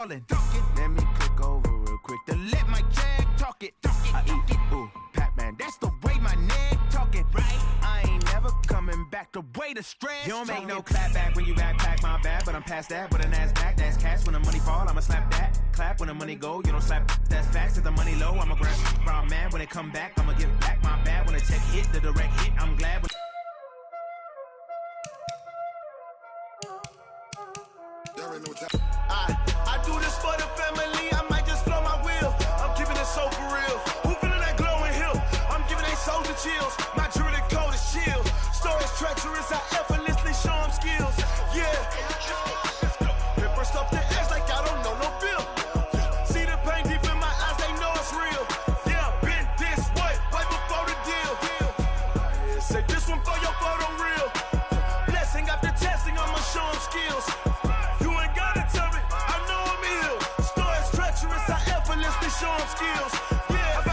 Let me click over real quick to let my jag talk it. I eat it, ooh, Pac-Man, that's the way my neck talking. Right, I ain't never coming back the way the stress. You don't make no clap back when you backpack, my bad, but I'm past that. With a NASDAQ, that's cash. When the money fall, I'ma slap that. Clap when the money go, you don't slap. That's facts. If the money low, I'ma grab brown man. When it come back, I'ma give back my bad. When the check hit, the direct hit, I'm glad. There ain't no doubt. I do this for the family, I might just blow my wheel. I'm keeping it so for real. Who feeling that glowing hill? I'm giving they soldier chills. My jewelry cold as shield. Stories treacherous, I effortlessly show them skills. Yeah. Paper stuff the edge like I don't know no feel. See the pain deep in my eyes, they know it's real. Yeah, been this way, right before the deal. Say this one for your photo real. Blessing after testing, I'ma show them skills. Show them skills. Yeah,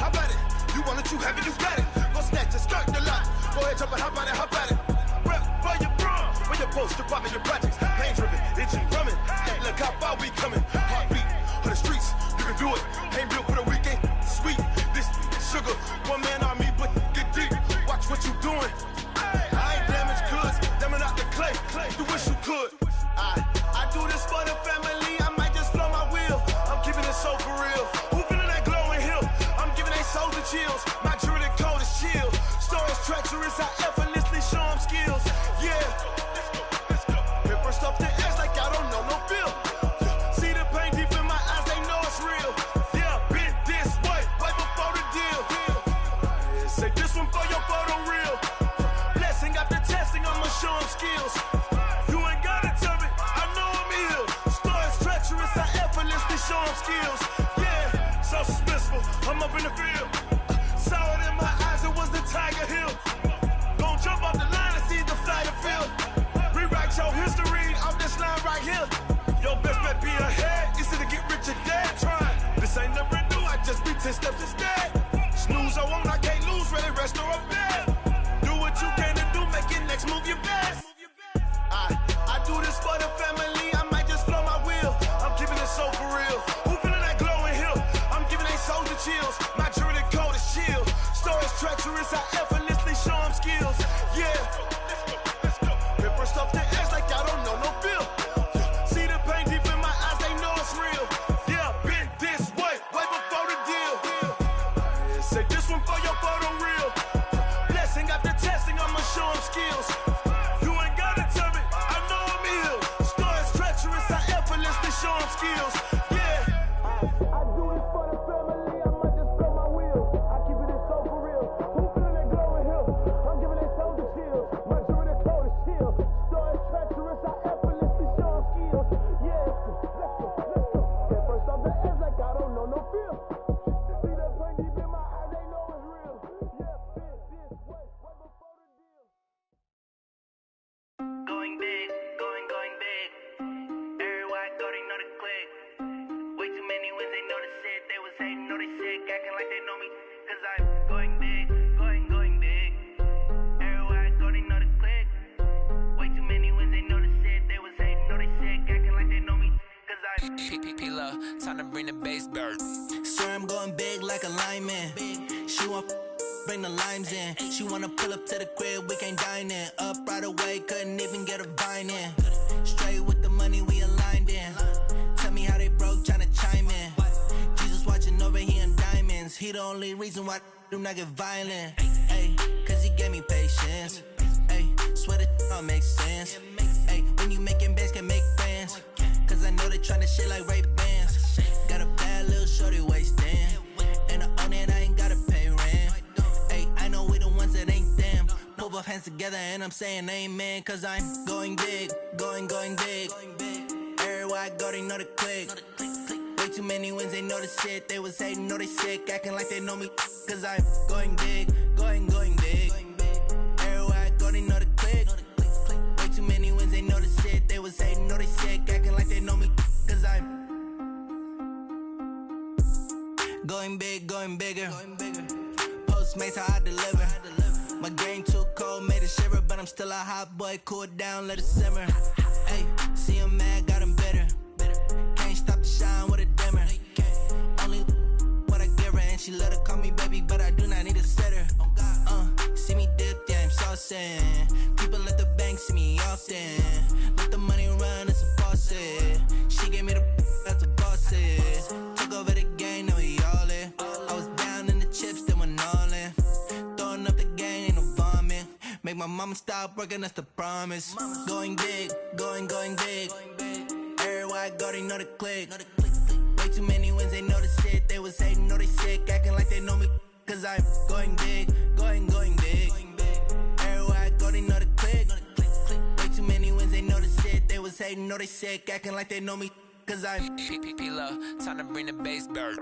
how about it? You want it, you have it, you got it. Go snatch it, skirt the lot. Go ahead, jump it, how about it? Rep for your bro. When your post, you're popping your projects. Pain driven, itching, drumming. Look how far we coming. Heartbeat for the streets. You can do it. Ain't built for the weekend. Sweet, this sugar. One man army, but get deep. Watch what you doing. I ain't damaged goods. Damn it out the clay. You wish you could. I do this for the family. I might just blow my wheel. I'm keeping it so for real. Who feeling that glowing hill? I'm giving they soldier chills. My jewelry cold as shield. Stories treacherous, I effortlessly show them skills. Yeah. Paper stuff the edge like I don't know no feel. See the pain deep in my eyes, they know it's real. Yeah, been this way, right before the deal. Say this one for your photo real. Blessing after testing, I'ma show them skills. You ain't gotta tell me, I know I'm ill. Stories treacherous, I effortlessly show them skills. Yeah, so suspenseful, I'm up in the field. Saw it in my eyes, it was the Tiger Hill. Gon' jump off the line and see the flyer field. Rewrite your history off this line right here. Your best bet be ahead, easy to get rich or dead trying. This ain't never new, I just be 10 steps instead. Snooze I won't, I can't lose, ready, rest or I'm dead. Do what you can to do, make your next move your best. I do this for the family, I might just blow my wheel. I'm keeping it so for real. Who feeling that glowing hill? I'm giving they soldier chills. My jewelry cold as shield. Stories treacherous, I effortlessly show them skills. Yeah. Paper stuff the edge like I don't know no feel. See the pain deep in my eyes, they know it's real. Yeah, been this way, way before the deal. Say this one for your photo real. Blessing after testing, I'ma show them skills. Show them skills, yeah. I do it for the family, I might just blow my wheel. I keep it so for real. Who feeling that glowing hill? I'm giving they soldier chills. My jewelry cold as shield. Stories treacherous, I effortlessly show them skills. Yeah, let's go. Get first off the edge like I don't know no feel. See the pain deep in my eyes, they know it's real. Yeah, been this way, way before the deal. Going big, going big. They know the click. Way too many wins, they know the shit. They was hating, know they sick, acting like they know me. Cause I'm going big, going big. Everywhere I go, they know the click. Way too many wins, they know the shit. They was hating, know they sick, acting like they know me. Cause I'm P-P-P-Love, time to bring the bass bird. Swear I'm going big like a lineman. She want bring the limes in. She wanna pull up to the crib, we can't dine in. Up right away, couldn't even get a vine in. Straight with the money, we aligned in. Tell me how they broke, tryna chime in. Jesus watching over here in diamonds. He the only reason why I do not get violent. Ay, cause he gave me patience. Ay, swear that all makes sense. Ay, when you making bands, can make friends. Cause I know they tryna shit like Ray-Bans. Got a bad little shorty wasting. And I own it, I ain't gotta pay rent. Ay, I know we the ones that ain't them. Put both hands together and I'm saying amen. Cause I'm going big, going big. Everywhere I go, they know the click. Way too many wins, they know the shit. They was hating, know they sick, acting like they know me. Cause I'm going big, going big. Everywhere I go, they know the click. Way too many wins, they know the shit. They was hating, know they sick, acting like they know me. Cause I'm going big, going bigger. Postmates, how I deliver. My game too cold, made it shiver. But I'm still a hot boy, cool it down, let it simmer. Hey, see him mad, got him bitter. Can't stop Mama stop working, that's the promise. Going big, going big. Everywhere I go, they know the click. Way too many wins, they know the shit. They was hating, know they sick, acting like they know me. Cause I'm going big, going big. Everywhere I go, they know the click. Way too many wins, they know the shit. They was hating, know they sick, acting like they know me. Cause I'm P-P-P-Love, time to bring the bass bird.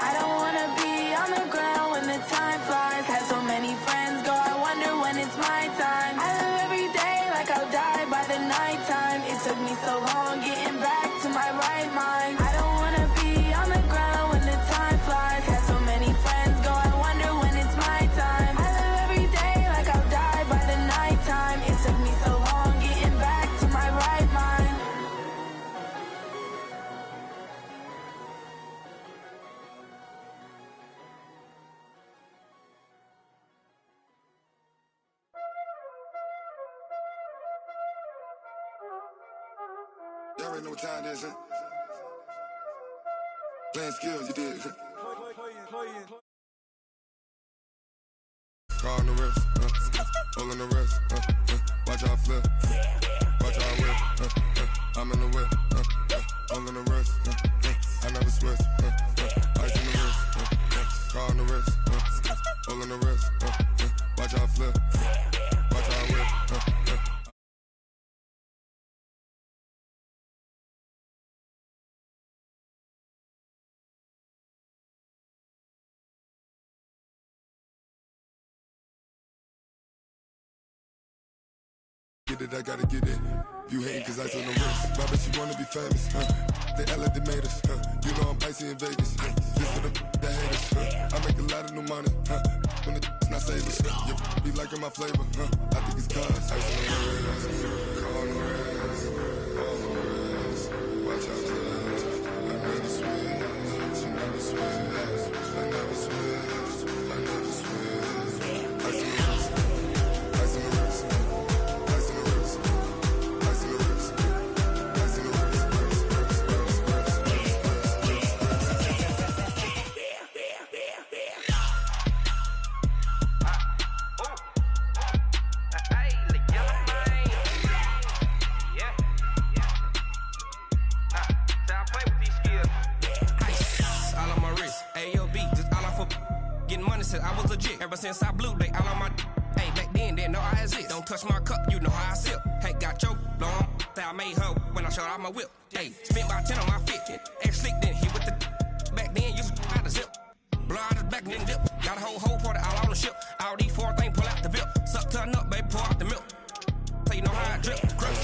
I don't wanna be on the ground when the time flies. Had so many friends go, I wonder when it's my time. I live every day like I'll die by the nighttime. It took me so long getting back to my right mind. I don't wanna be on the ground when the time flies. Had so many friends go, I wonder when it's my time. I live every day like I'll die by the nighttime. It took me so long getting back to my right mind. Y'all already know what time it is, huh? Playing skills, you did. Car on the wrist, all on the wrist, watch out flip, watch out whip, I'm in the whip, all on the wrist, I never switch, ice in the wrist, car on the wrist, all on the wrist, watch out flip, watch out whip, get it, I gotta get it. You hating cause I took the risk. My bitch, you wanna be famous, They act like they made us, You know I'm icy in Vegas, This for the that hate us, I make a lot of new money, When the not savors. You be liking my flavor, I think it's cause. Ice on the wrist, on the wrist, on the wrist. Watch out, cuz. I never switch, I never switch, I never switch, I never switch. Ice on the wrist, ice on the wrist, ice on the wrist, ice on the wrist, ice on the I was legit. Ever since I blew, they all on my. Hey, back then, didn't know I exist. Don't touch my cup, you know how I sip. Hey, got choked, long. Say I made her when I showed out my whip. Hey, spent about 10 on my fit. Ex slick, then hit with the. Back then, used to out the zip. Blow out the back, then dip. Got a whole party all on the ship. All these 4 things, pull out the VIP. Suck to a nut, baby, pour out the milk. So you know how I drip. Crush.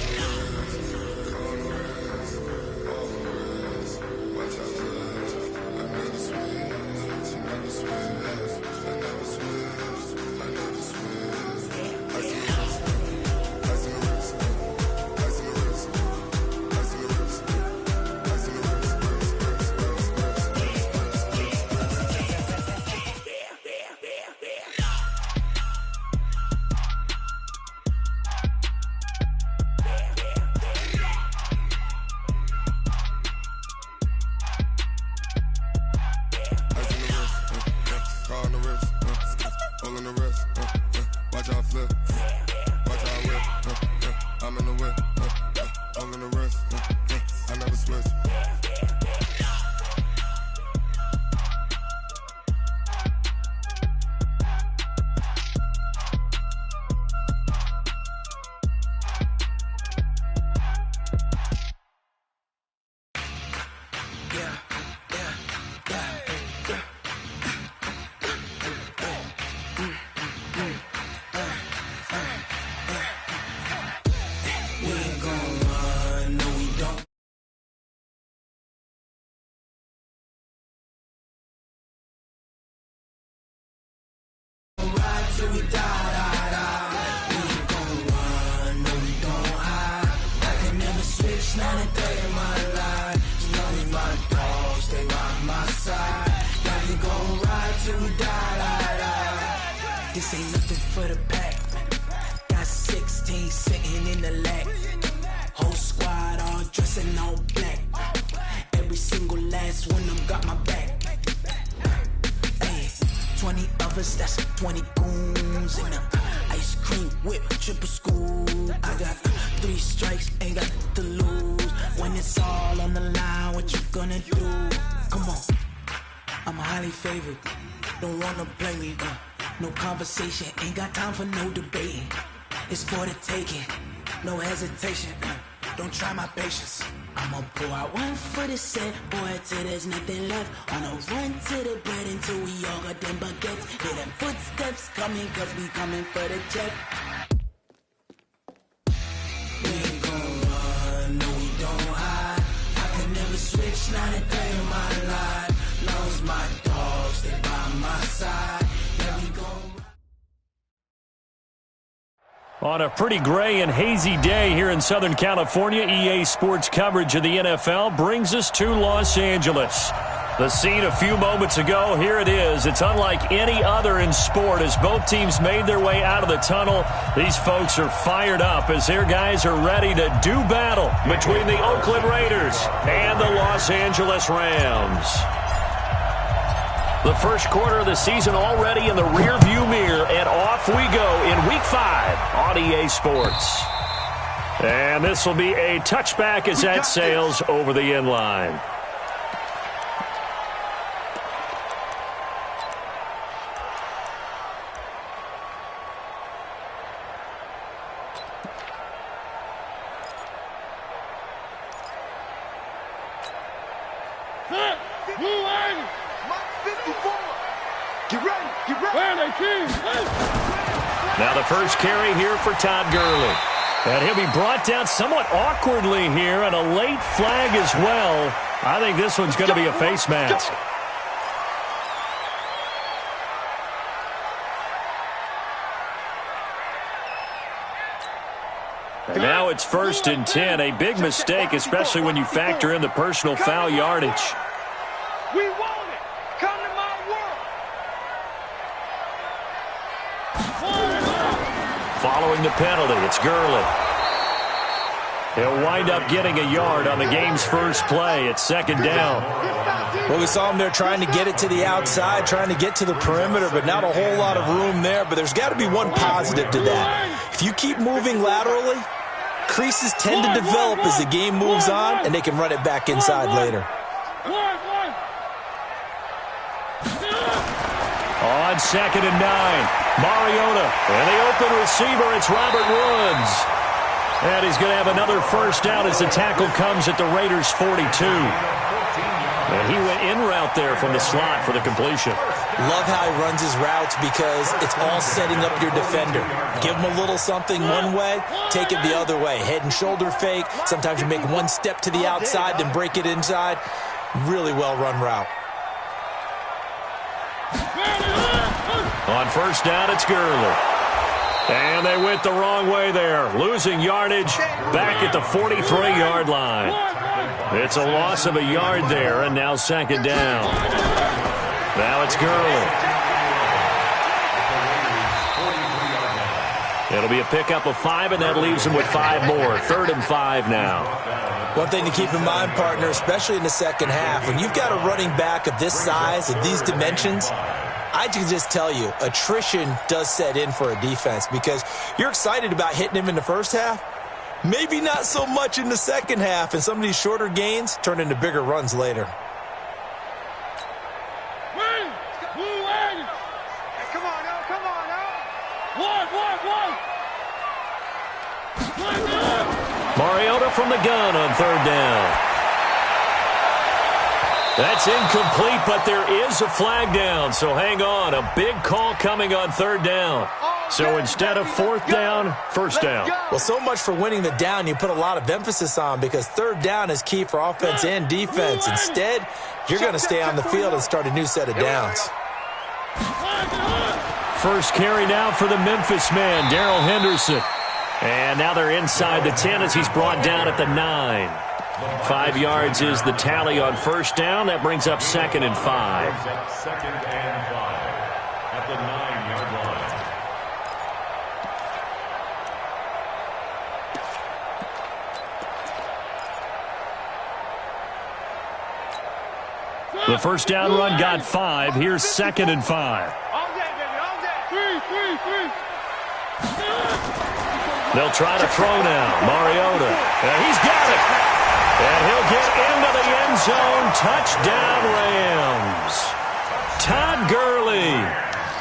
Till we die, die, die. We ain't gon' run, no we don't hide. I can never switch, not a day in my life. As long as my dogs stay by my side. Yeah, we gon' ride till we die, die, die. This ain't nothing for the pack. Got 16 sitting in the lag. Whole squad all dressing all black. Every single last one of them got my back. 20 of us, that's 20 goons in the ice cream whip, triple scoop. I got 3 strikes, ain't got to lose. When it's all on the line, what you gonna do? Come on, I'm highly favored. Don't wanna play me, no conversation, ain't got time for no debating. It's for the taking, no hesitation. Don't try my patience. I'ma pour out one for the set, boy, till there's nothing left. On a run to the bread until we all got them baguettes. Hear them footsteps coming, cause we coming for the check. We ain't gon' run, no we don't hide. I can never switch, not a day in my life. Long as my dogs stay by my side. Yeah, we gon' On a pretty gray and hazy day here in Southern California, EA Sports coverage of the NFL brings us to Los Angeles. The scene a few moments ago, here it is. It's unlike any other in sport as both teams made their way out of the tunnel. These folks are fired up as their guys are ready to do battle between the Oakland Raiders and the Los Angeles Rams. The first quarter of the season already in the rearview mirror, and off we go in Week 5 on EA Sports. And this will be a touchback as that sails over the end line. Now the first carry here for Todd Gurley. And he'll be brought down somewhat awkwardly here, and a late flag as well. I think this one's going to be a face mask. Now it's 1st and 10. A big mistake, especially when you factor in the personal foul yardage. We want it. Come to my world. Following the penalty, it's Gurley. He'll wind up getting a yard on the game's first play. It's 2nd down. Well, we saw him there trying to get it to the outside, trying to get to the perimeter, but not a whole lot of room there. But there's got to be one positive to that. If you keep moving laterally, creases tend to develop as the game moves on, and they can run it back inside later. On 2nd and 9, Mariota. And the open receiver, it's Robert Woods. And he's going to have another first down as the tackle comes at the Raiders' 42. And he went in route there from the slot for the completion. Love how he runs his routes because it's all setting up your defender. Give him a little something one way, take it the other way. Head and shoulder fake. Sometimes you make one step to the outside, then break it inside. Really well-run route. On first down, it's Gurley. And they went the wrong way there, losing yardage back at the 43-yard line. It's a loss of a yard there, and now 2nd down. Now it's Gurley. It'll be a pickup of 5, and that leaves them with 5 more. 3rd and 5 now. One thing to keep in mind, partner, especially in the second half, when you've got a running back of this size, of these dimensions, I can just tell you, attrition does set in for a defense because you're excited about hitting him in the first half. Maybe not so much in the second half, and some of these shorter gains turn into bigger runs later. Come on now, come on now. Mariota from the gun on 3rd down. That's incomplete, but there is a flag down, so hang on. A big call coming on 3rd down. So instead of 4th down, 1st down. Well, so much for winning the down you put a lot of emphasis on because 3rd down is key for offense and defense. Instead, you're going to stay on the field and start a new set of downs. First carry now for the Memphis man, Darrell Henderson. And now they're inside the 10 as he's brought down at the 9. 5 yards is the tally on 1st down. That brings up 2nd and 5. 2nd and 5 at the 9-yard line. The first down run got 5. Here's 2nd and 5. They'll try to throw now. Mariota. And he's got it. And he'll get into the end zone. Touchdown, Rams. Todd Gurley,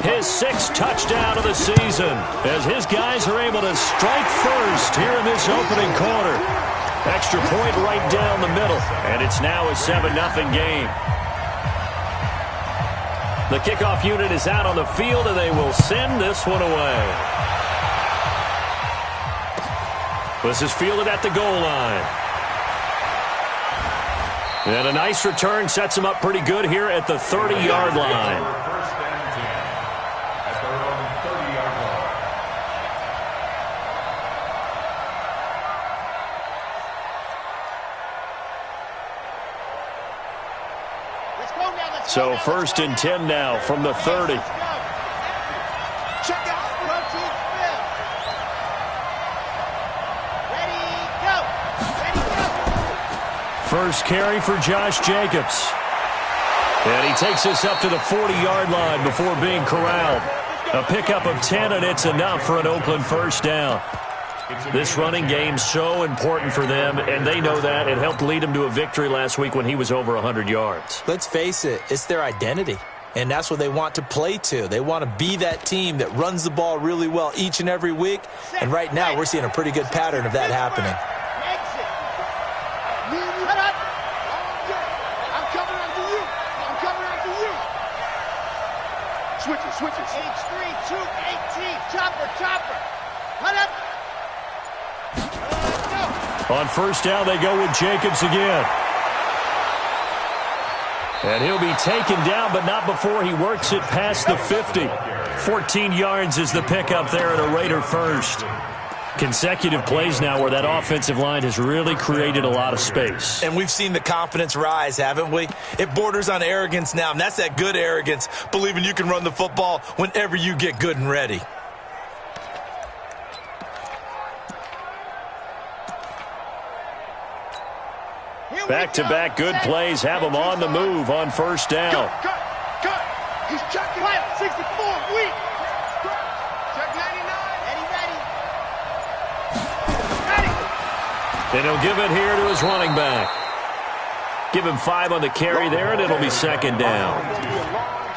his 6th touchdown of the season, as his guys are able to strike first here in this opening quarter. Extra point right down the middle, and it's now a 7-0 game. The kickoff unit is out on the field, and they will send this one away. This is fielded at the goal line. And a nice return sets him up pretty good here at the 30-yard line. First and 10 at their own 30-yard line. So 1st and 10 now from the 30. Check out protein fill. Ready, go. Ready, go. First carry for Josh Jacobs. And he takes this up to the 40-yard line before being corralled. A pickup of 10, and it's enough for an Oakland first down. This running game so important for them, and they know that. It helped lead them to a victory last week when he was over 100 yards. Let's face it, it's their identity, and that's what they want to play to. They want to be that team that runs the ball really well each and every week, and right now we're seeing a pretty good pattern of that happening. Switches. H3, 2, 18, chopper. Let up. On first down, they go with Jacobs again. And he'll be taken down, but not before he works it past the 50. 14 yards is the pickup there at a Raider first. Consecutive plays now where that offensive line has really created a lot of space. And we've seen the confidence rise, haven't we? It borders on arrogance now, and that's that good arrogance, believing you can run the football whenever you get good and ready. Back-to-back good plays have them on the move on first down. Cut. He's checking. 64, weak. Check 99. Ready. And he'll give it here to his running back. Give him 5 on the carry there, and it'll be second down.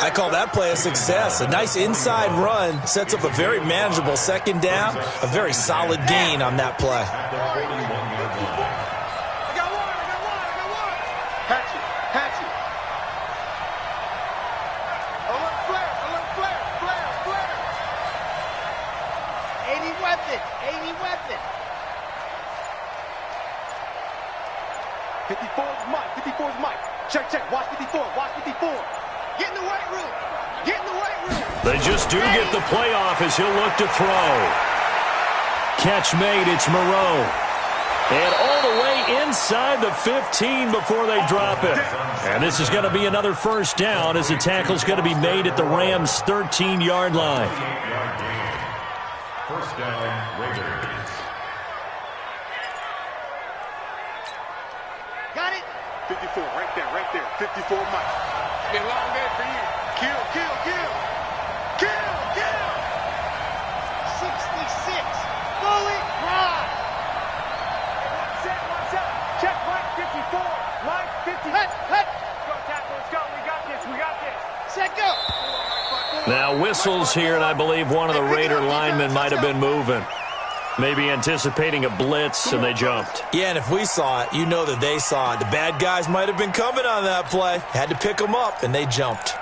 I call that play a success. A nice inside run sets up a very manageable second down. A very solid gain on that play. Hatchet. A little flare. 80 weapon. 54's Mike. Check. Watch 54. Get in the right room. They just do get the playoff as he'll look to throw. Catch made, it's Moreau. And all the way inside the 15 before they drop it. And this is going to be another first down as the tackle's going to be made at the Rams' 13-yard line. First down, Raiders. Got it. 54, right there. 54, Mike. It's been a long day for you. Kill. 66. Fully ride. Watch out. Check Mike 54. Mike 50. Hey. Go, tackle. Let's go. We got this. Set, go. Now whistles here, and I believe one of the Raider linemen might have been moving. Maybe anticipating a blitz, and they jumped. Yeah, and if we saw it, you know that they saw it. The bad guys might have been coming on that play. Had to pick them up, and they jumped.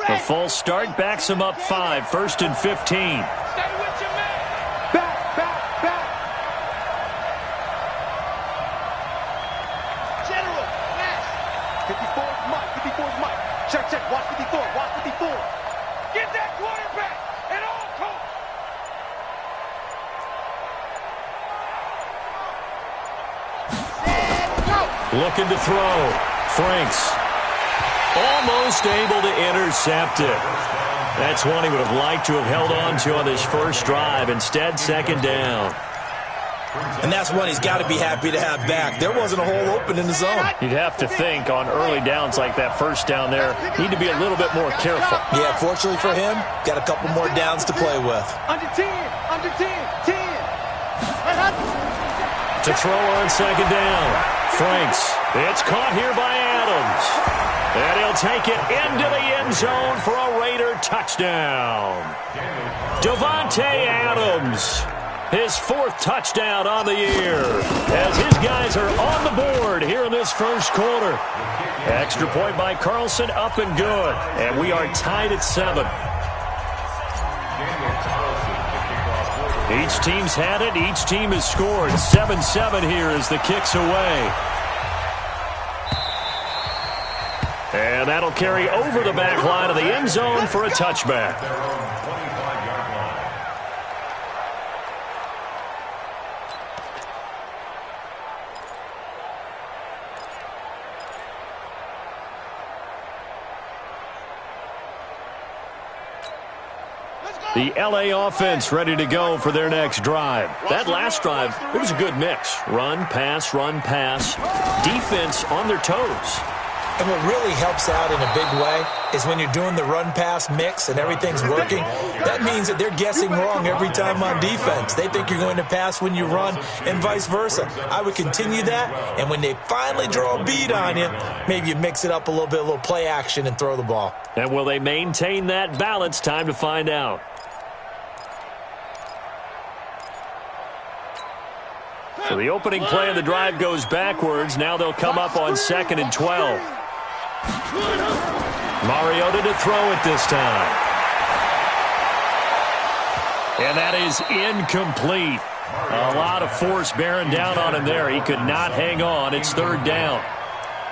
The false start backs him up 5, 1st and 15. Stay with your man. Back. General, yes. 54's Mike. Check. Watch 54. Get that quarterback and all coach. Set, go. Looking to throw. Franks almost able to intercept it. That's one he would have liked to have held on to on this first drive. Instead, second down. And that's one he's got to be happy to have back. There wasn't a hole open in the zone. You'd have to think on early downs like that first down there, need to be a little bit more careful. Yeah, fortunately for him, got a couple more downs to play with. Under 10. 10. To throw on second down. Franks. It's caught here by Adams. And he'll take it into the end zone for a Raider touchdown. Devontae Adams. His 4th touchdown on the year as his guys are on the board here in this first quarter. Extra point by Carlson, up and good. And we are tied at 7. Each team's had it. Each team has scored. 7-7 here as the kick's away. And that'll carry over the back line of the end zone for a touchback. The LA offense ready to go for their next drive. That last drive, it was a good mix. Run, pass. Defense on their toes. And what really helps out in a big way is when you're doing the run-pass mix and everything's working, that means that they're guessing wrong every time on defense. They think you're going to pass when you run and vice versa. I would continue that, and when they finally draw a bead on you, maybe you mix it up a little play action and throw the ball. And will they maintain that balance? Time to find out. So the opening play of the drive goes backwards. Now they'll come up on 2nd and 12. Mariota to throw it this time. And that is incomplete. A lot of force bearing down on him there. He could not hang on. It's 3rd down.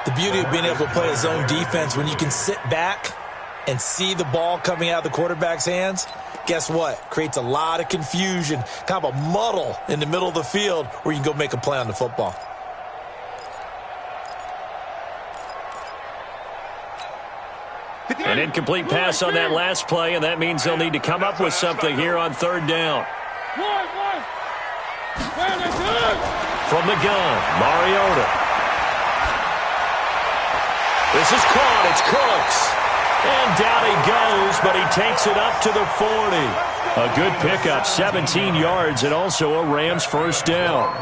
The beauty of being able to play a zone defense when you can sit back and see the ball coming out of the quarterback's hands, guess what? Creates a lot of confusion, kind of a muddle in the middle of the field where you can go make a play on the football. An incomplete pass on that last play, and that means they'll need to come up with something here on third down. From the gun, Mariota. This is caught. It's Cooks. And down he goes, but he takes it up to the 40. A good pickup, 17 yards, and also a Rams first down.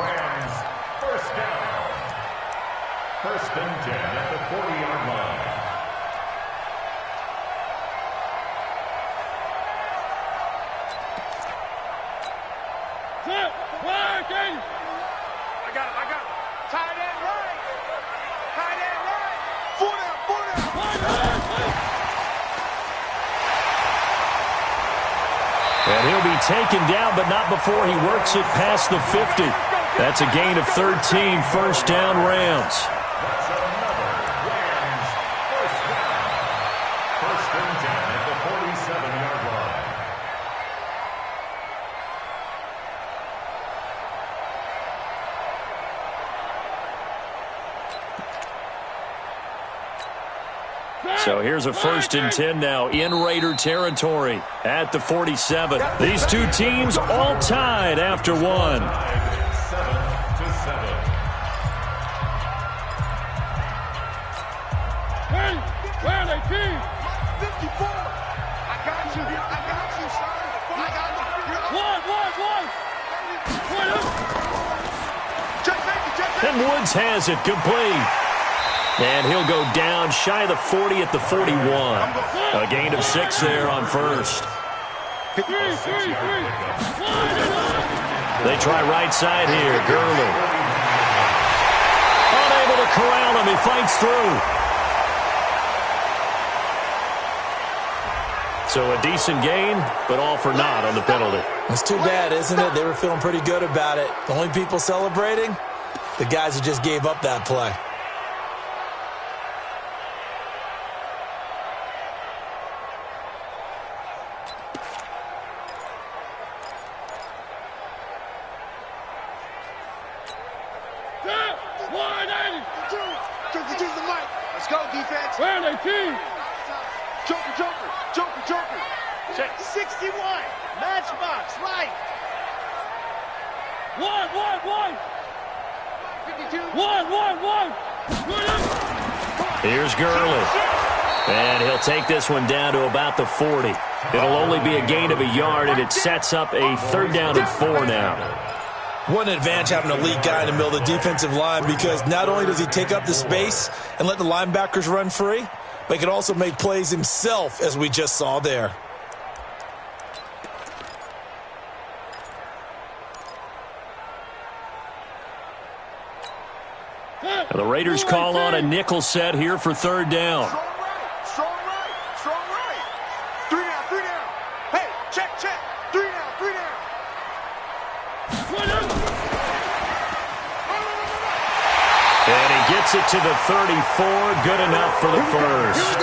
First and 10 at the 40-yard line. I got him. Tight end right. Tight end right. Four down. And he'll be taken down, but not before he works it past the 50. That's a gain of 13, first down Rams. That's another Rams first down. First and 10 at the 47-yard line. So here's a first and 10 now in Raider territory at the 47. These two teams all tied after one. 7-7. Where are they, team? 54. I got you, son. I got you. And Woods has it complete. And he'll go down shy of the 40 at the 41. A gain of 6 there on first. They try right side here. Gurley. Unable to corral him. He fights through. So a decent gain, but all for naught on the penalty. It's too bad, isn't it? They were feeling pretty good about it. The only people celebrating, the guys who just gave up that play. Let's go, defense. Where are they, team? Joker. Check 61. Matchbox, right. One. 52. One. Here's Gurley. And he'll take this one down to about the 40. It'll only be a gain of a yard, and it sets up a third down and 4 now. What an advantage having a lead guy in the middle of the defensive line, because not only does he take up the space and let the linebackers run free, but he can also make plays himself, as we just saw there. And the Raiders call on a nickel set here for third down. Strong right. Three down. Hey, check. Three down. And he gets it to the 34. Good enough for the first.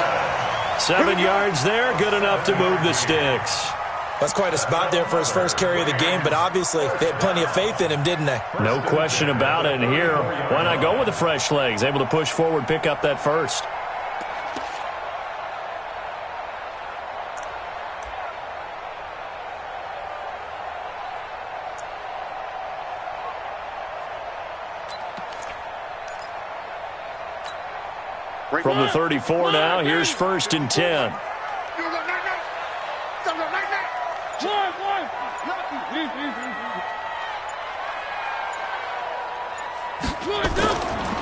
7 yards there. Good enough to move the sticks. That's quite a spot there for his first carry of the game, but obviously they had plenty of faith in him, didn't they? No question about it. And here, why not go with the fresh legs? Able to push forward, pick up that first. From the 34 now, here's first and 10.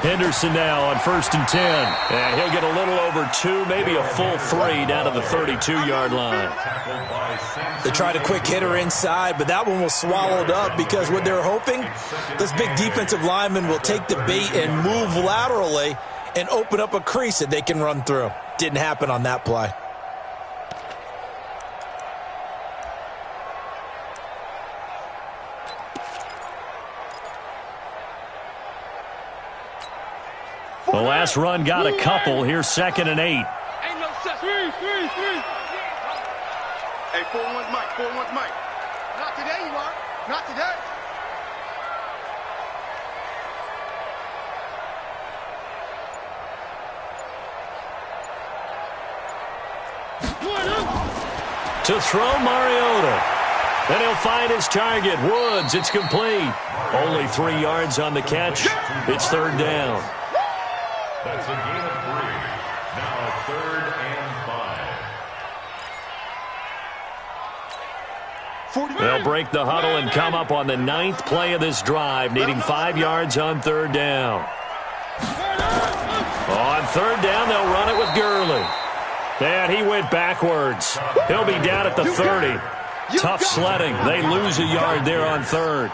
Henderson now on first and 10. And he'll get a little over 2, maybe a full 3 down to the 32-yard line. They tried a quick hitter inside, but that one was swallowed up because what they're hoping, this big defensive lineman will take the bait and move laterally and open up a crease that they can run through. Didn't happen on that play. The last run got a couple. Here's second and 8. Ain't no Hey, 4-1's Mike. 4-1's Mike. Not today, you are. Not today. To throw Mariota. And he'll find his target. Woods, it's complete. Only 3 yards on the catch. It's third down. That's a gain of 3. Now 3rd and 5. They'll break the huddle and come up on the 9th play of this drive, needing 5 yards on third down. On third down, they'll run it with Gurley. And he went backwards. He'll be down at the 30. Tough sledding. They lose a yard there on third.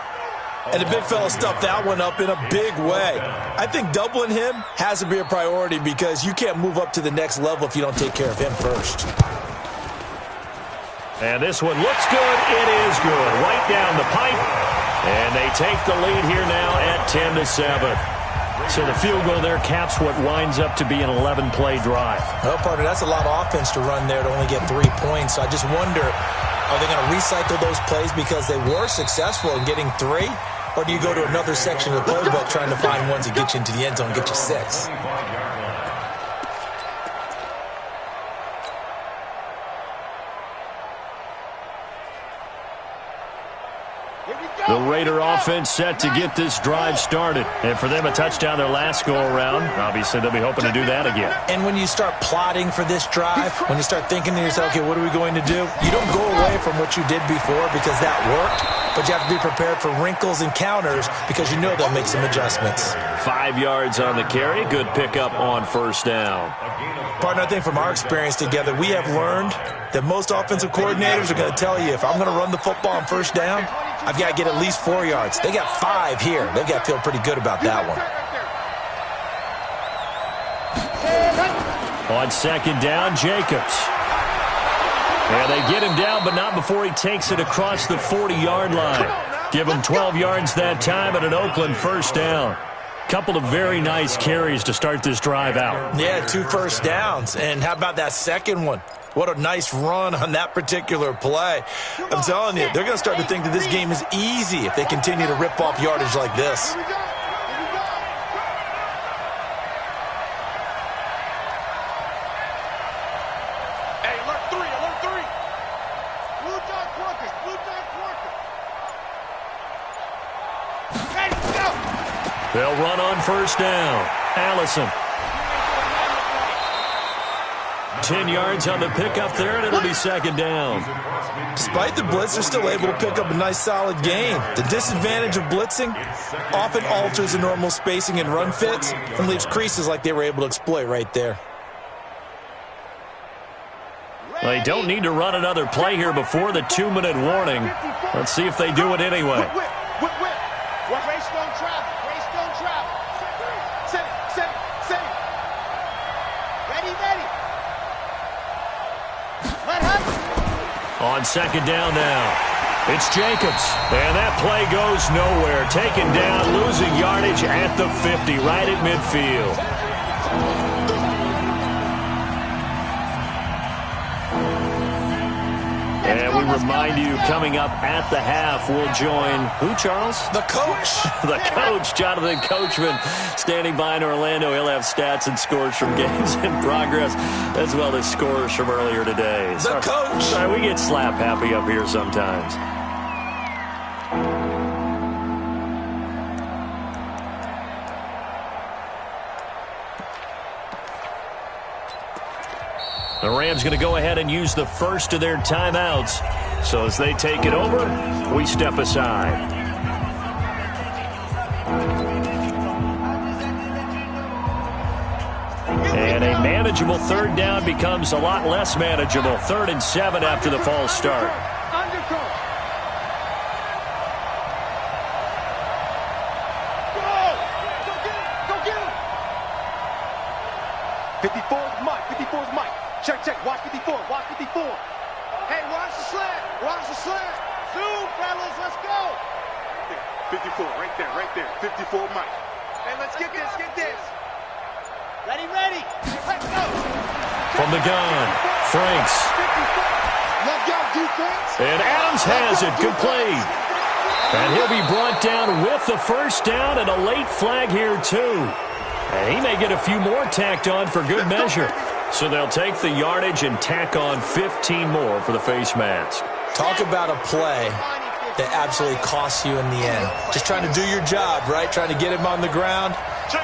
And the big fella stuffed that one up in a big way. I think doubling him has to be a priority because you can't move up to the next level if you don't take care of him first. And this one looks good. It is good. Right down the pipe. And they take the lead here now at 10-7. So the field goal there caps what winds up to be an 11-play drive. Well, partner, that's a lot of offense to run there to only get 3 points. So I just wonder, are they going to recycle those plays because they were successful in getting 3? Or do you go to another section of the playbook trying to find ones that get you into the end zone and get you 6? The Raider offense set to get this drive started. And for them, a touchdown their last go-around. Obviously, they'll be hoping to do that again. And when you start plotting for this drive, when you start thinking to yourself, okay, what are we going to do? You don't go away from what you did before because that worked, but you have to be prepared for wrinkles and counters because you know they'll make some adjustments. 5 yards on the carry. Good pickup on first down. Partner, I think from our experience together, we have learned that most offensive coordinators are going to tell you, if I'm going to run the football on first down, I've got to get at least 4 yards. They got 5 here. They've got to feel pretty good about that one. On second down, Jacobs. Yeah, they get him down, but not before he takes it across the 40-yard line. Give him 12 yards that time and an Oakland first down. Couple of very nice carries to start this drive out. Yeah, 2 first downs. And how about that second one? What a nice run on that particular play. I'm telling you, they're going to start to think that this game is easy if they continue to rip off yardage like this. Hey, alert 3, alert 3. Blue dot Quarkers, blue dot Quarkers. Hey, go! They'll run on first down. Allison. 10 yards on the pickup there, and it'll be second down. Despite the blitz, they're still able to pick up a nice, solid gain. The disadvantage of blitzing often alters the normal spacing and run fits and leaves creases like they were able to exploit right there. They don't need to run another play here before the 2-minute warning. Let's see if they do it anyway. Race don't travel. Race don't travel. Set it. Ready. Let happen. On second down now, it's Jacobs. And that play goes nowhere. Taken down, losing yardage at the 50, right at midfield. And we remind you, coming up at the half, we'll join who, Charles? The coach. The coach, Jonathan Coachman, standing by in Orlando. He'll have stats and scores from games in progress, as well as scores from earlier today. The coach. Sorry, we get slap happy up here sometimes. The Rams going to go ahead and use the first of their timeouts. So as they take it over, we step aside. And a manageable third down becomes a lot less manageable. 3rd and 7 after the false start. Go get him. 54 is Mike. 54 is Mike. Check. Watch 54. Watch 54. Hey, watch the slant. Watch the slant. Zoom, fellas. Let's go. 54, right there. 54, Mike. Hey, let's get this. Ready, ready. Let's go. From the gun, Franks. And Adams has it, complete. And he'll be brought down with the first down and a late flag here, too. And he may get a few more tacked on for good measure. So they'll take the yardage and tack on 15 more for the face mask. Talk about a play that absolutely costs you in the end. Just trying to do your job, right? Trying to get him on the ground.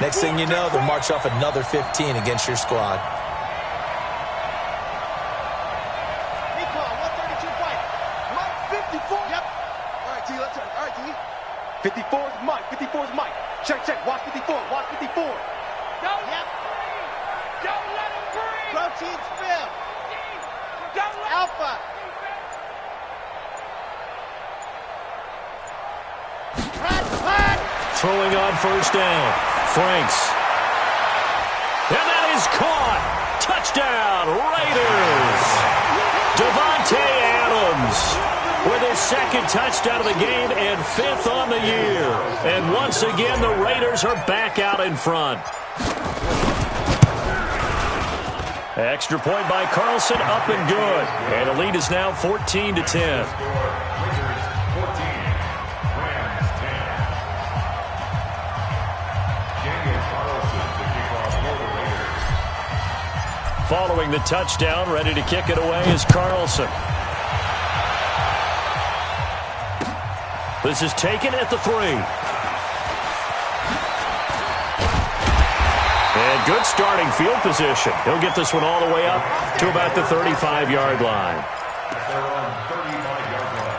Next thing you know, they'll march off another 15 against your squad. 54's Mike. 54's Mike. Check, check. Watch 54. Watch 54. Don't let him breathe. Protein spill. Don't let Alpha. Throwing on first down. Franks. And that is caught. Touchdown, Raiders. Devontae Adams with his second touchdown of the game and 5th on the year. And once again, the Raiders are back out in front. Extra point by Carlson, up and good. And the lead is now 14-10. Following the touchdown, ready to kick it away is Carlson. This is taken at the 3. And good starting field position. He'll get this one all the way up to about the 35-yard line. They're on 35-yard line.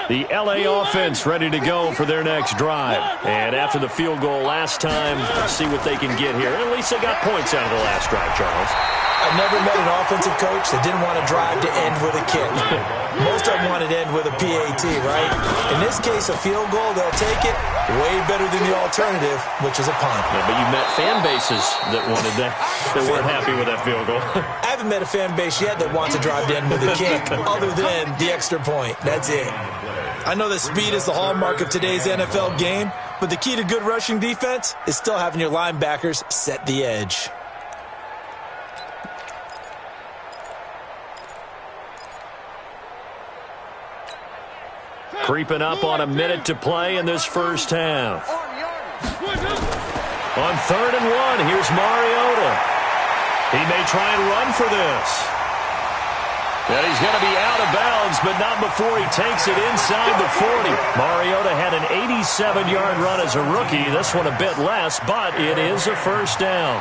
The LA offense ready to go for their next drive. And after the field goal last time, see what they can get here. At least they got points out of the last drive, Charles. I've never met an offensive coach that didn't want to drive to end with a kick. Most of them wanted to end with a PAT, right? In this case, a field goal, they'll take it. Way better than the alternative, which is a punt. Yeah, but you've met fan bases that wanted that weren't happy with that field goal. I haven't met a fan base yet that wants to drive to end with a kick, other than the extra point. That's it. I know that speed is the hallmark of today's NFL game, but the key to good rushing defense is still having your linebackers set the edge. Creeping up on a minute to play in this first half. On 3rd and 1, here's Mariota. He may try and run for this. And he's going to be out of bounds, but not before he takes it inside the 40. Mariota had an 87-yard run as a rookie. This one a bit less, but it is a first down.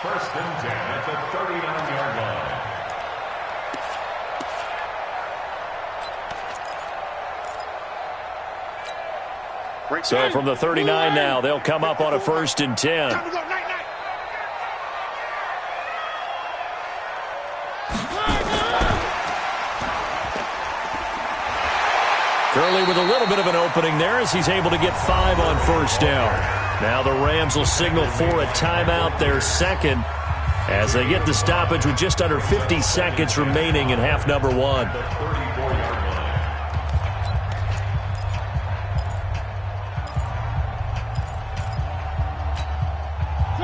First and 10 at the 39-yard line. So from the 39 now, they'll come up on a 1st and 10. Gurley with a little bit of an opening there as he's able to get 5 on first down. Now the Rams will signal for a timeout, their second, as they get the stoppage with just under 50 seconds remaining in half number 1.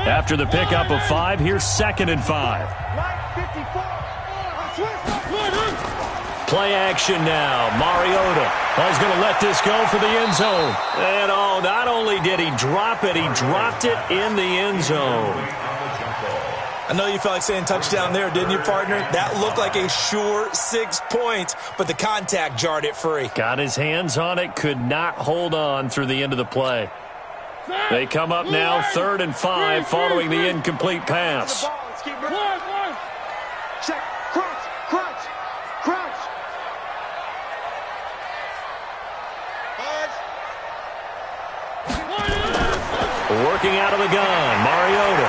After the pickup of 5, here's 2nd and 5. Play action now. Mariota is going to let this go for the end zone. And oh, not only did he drop it, he dropped it in the end zone. I know you felt like saying touchdown there, didn't you, partner? That looked like a sure 6 points, but the contact jarred it free. Got his hands on it, could not hold on through the end of the play. They come up now 3rd and 5 following the incomplete pass. Check. Crunch. Crunch. Crunch. Working out of the gun, Mariota.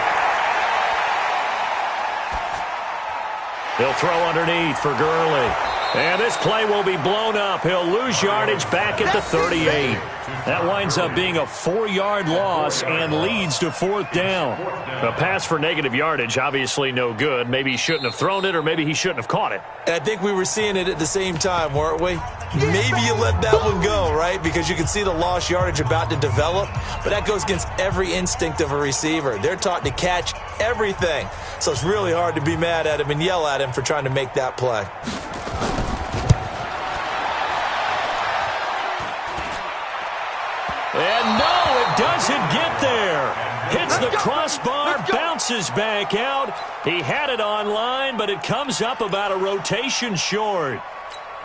He'll throw underneath for Gurley. And this play will be blown up. He'll lose yardage back at the 38. That winds up being a 4-yard loss and leads to 4th down. A pass for negative yardage, obviously no good. Maybe he shouldn't have thrown it, or maybe he shouldn't have caught it. And I think we were seeing it at the same time, weren't we? Maybe you let that one go, right? Because you can see the lost yardage about to develop, but that goes against every instinct of a receiver. They're taught to catch everything. So it's really hard to be mad at him and yell at him for trying to make that play. And no, it doesn't get there. Hits the crossbar, bounces back out. He had it on line, but it comes up about a rotation short.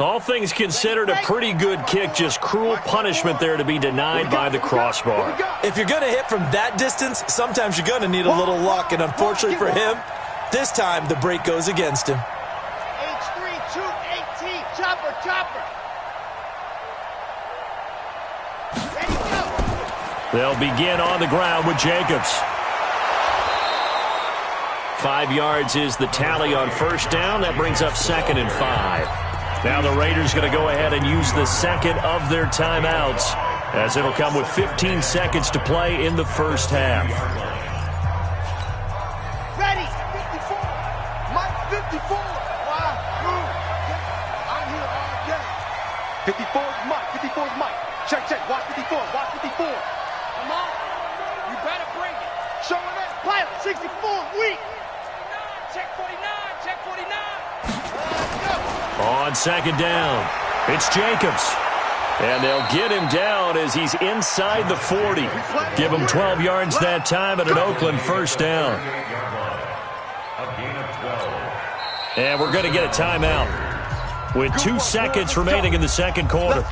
All things considered, a pretty good kick, just cruel punishment there to be denied by the crossbar. If you're going to hit from that distance, sometimes you're going to need a little luck, and unfortunately for him, this time the break goes against him. H3-2-18, chopper. They'll begin on the ground with Jacobs. 5 yards is the tally on first down. That brings up 2nd and 5. Now the Raiders going to go ahead and use the second of their timeouts, as it'll come with 15 seconds to play in the first half. Ready, 54. Mike, 54. I'm here all day. 54 is Mike. 54 is Mike. Check. Watch 54. Watch 54. Come on. You better bring it. Showing up. Pilot, 64. Weak. Check 49. Check 49. Let's go. On second down, it's Jacobs. And they'll get him down as he's inside the 40. Give him 12 yards that time at an Oakland first down. And we're going to get a timeout with 2 seconds remaining in the second quarter.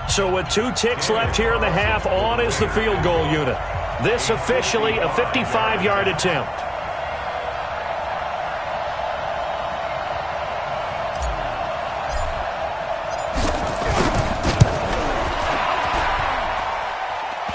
So with 2 ticks left here in the half, on is the field goal unit. This officially a 55-yard attempt.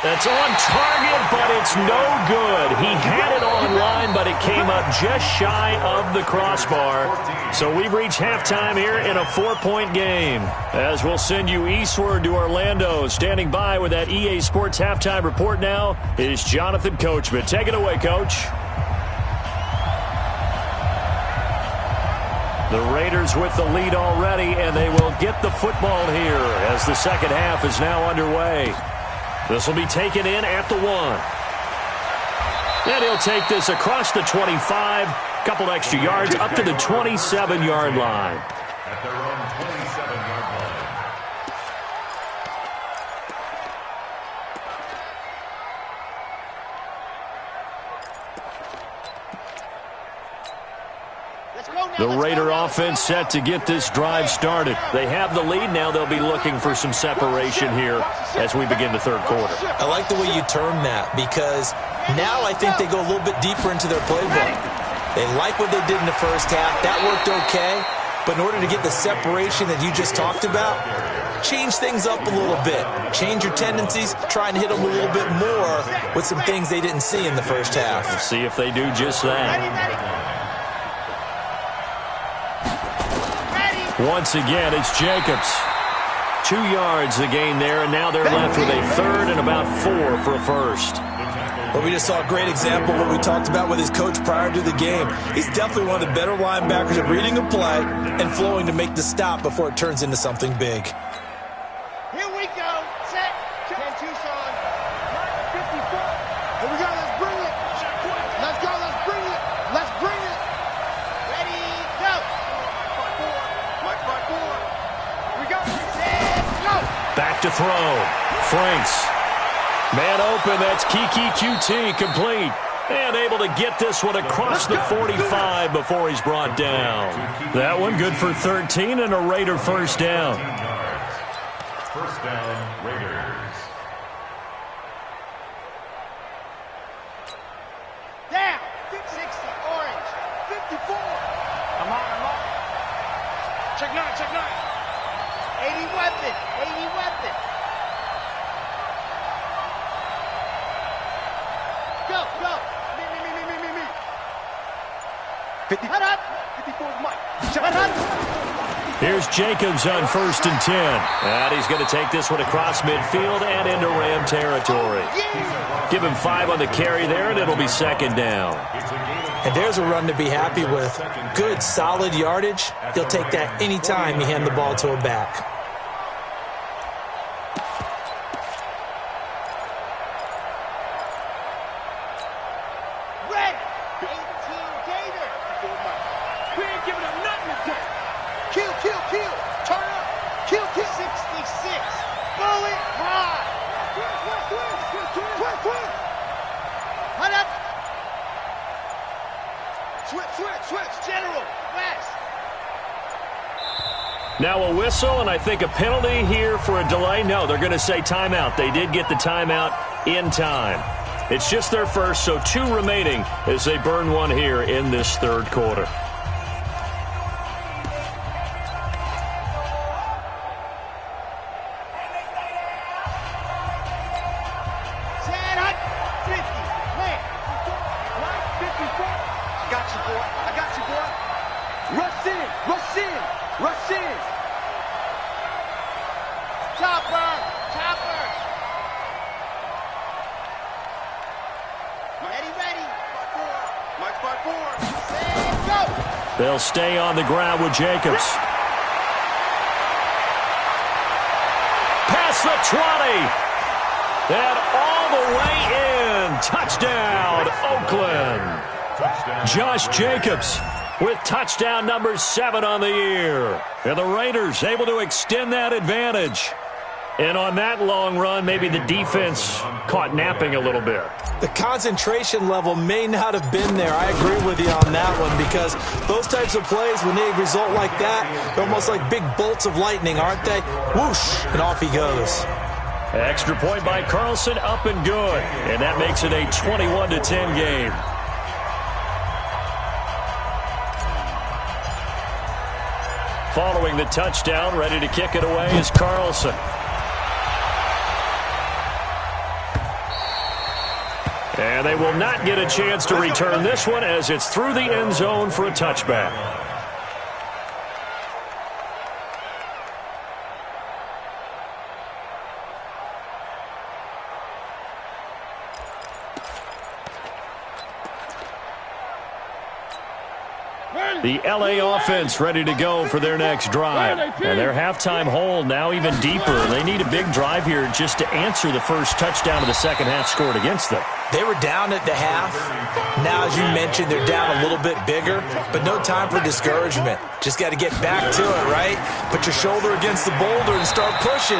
That's on target, but it's no good. He had it on line, but it came up just shy of the crossbar. So we've reached halftime here in a 4-point game. As we'll send you eastward to Orlando. Standing by with that EA Sports halftime report now is Jonathan Coachman. Take it away, Coach. The Raiders with the lead already, and they will get the football here as the second half is now underway. This will be taken in at the 1. And he'll take this across the 25. Couple extra yards up to the 27-yard line. At their own 27-yard line. The Raider offense set to get this drive started. They have the lead. Now they'll be looking for some separation here as we begin the third quarter. I like the way you term that, because now I think they go a little bit deeper into their playbook. They like what they did in the first half. That worked okay. But in order to get the separation that you just talked about, change things up a little bit. Change your tendencies. Try and hit them a little bit more with some things they didn't see in the first half. We'll see if they do just that. Once again, it's Jacobs. 2 yards the gain there, and now they're left with a third and about 4 for a first. Well, we just saw a great example of what we talked about with his coach prior to the game. He's definitely one of the better linebackers at reading a play and flowing to make the stop before it turns into something big. Here we go. Set. Tenn Tucson. 54. Here we go. Let's bring it. Let's go. Let's bring it. Let's bring it. Ready, go. Here we go. Set, go. Back to throw. Franks. Man open, that's Kiki QT, complete. And able to get this one across the 45 before he's brought down. That one good for 13 and a Raider first down. First down, Raiders. Down. 60, orange. 54. I'm on. Check 9. 80 weapon. Go. Me. Here's Jacobs on 1st and 10. And he's going to take this one across midfield and into Ram territory. Give him 5 on the carry there, and it'll be 2nd down. And there's a run to be happy with. Good, solid yardage. He'll take that anytime you hand the ball to a back. Red, 18 Gator. We ain't giving up nothing today. Kill. Turn up. Kill. 66. Bullet high. Twist. Hut up. Switch. General. West. Now a whistle, and I think a penalty here for a delay. No, they're going to say timeout. They did get the timeout in time. It's just their first, so 2 remaining as they burn one here in this 3rd quarter. Rush in. Chopper. Ready. Mike 5-4. Set, go. They'll stay on the ground with Jacobs. Past the 20. And all the way in. Touchdown, Oakland. Josh Jacobs with touchdown number 7 on the year. And the Raiders able to extend that advantage. And on that long run, maybe the defense caught napping a little bit. The concentration level may not have been there. I agree with you on that one, because those types of plays, when they result like that, they're almost like big bolts of lightning, aren't they? Whoosh, and off he goes. Extra point by Carlson, up and good. And that makes it a 21-10 game. Following the touchdown, ready to kick it away is Carlson. And they will not get a chance to return this one as it's through the end zone for a touchback. The LA offense ready to go for their next drive. And their halftime hole now even deeper. They need a big drive here just to answer the first touchdown of the second half scored against them. They were down at the half. Now, as you mentioned, they're down a little bit bigger, but no time for discouragement. Just got to get back to it, right? Put your shoulder against the boulder and start pushing